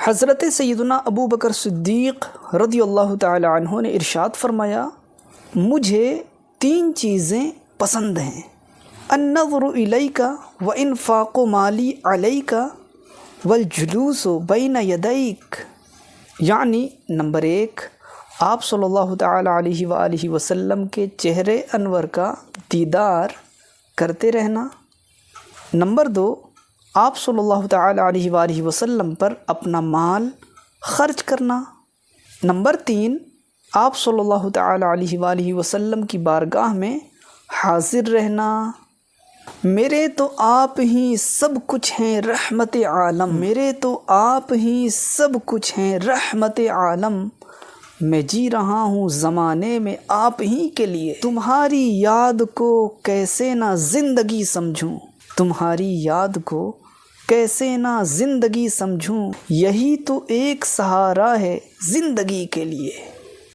حضرت سیدنا ابو بکر صدیق رضی اللہ تعالی عنہ نے ارشاد فرمایا، مجھے 3 چیزیں پسند ہیں، النظر الیک وانفاق مالی علیک والجلوس بین یدیک، یعنی نمبر 1 آپ صلی اللہ تعالی علیہ وآلہ وسلم کے چہرے انور کا دیدار کرتے رہنا، نمبر 2 آپ صلی اللہ تعالی علیہ وآلہ وسلم پر اپنا مال خرچ کرنا، نمبر 3 آپ صلی اللہ تعالی علیہ وآلہ وسلم کی بارگاہ میں حاضر رہنا۔ میرے تو آپ ہی سب کچھ ہیں رحمت عالم، میرے تو آپ ہی سب کچھ ہیں رحمت عالم، میں جی رہا ہوں زمانے میں آپ ہی کے لیے، تمہاری یاد کو کیسے نہ زندگی سمجھوں، تمہاری یاد کو کیسے نہ زندگی سمجھوں، یہی تو ایک سہارا ہے زندگی کے لیے۔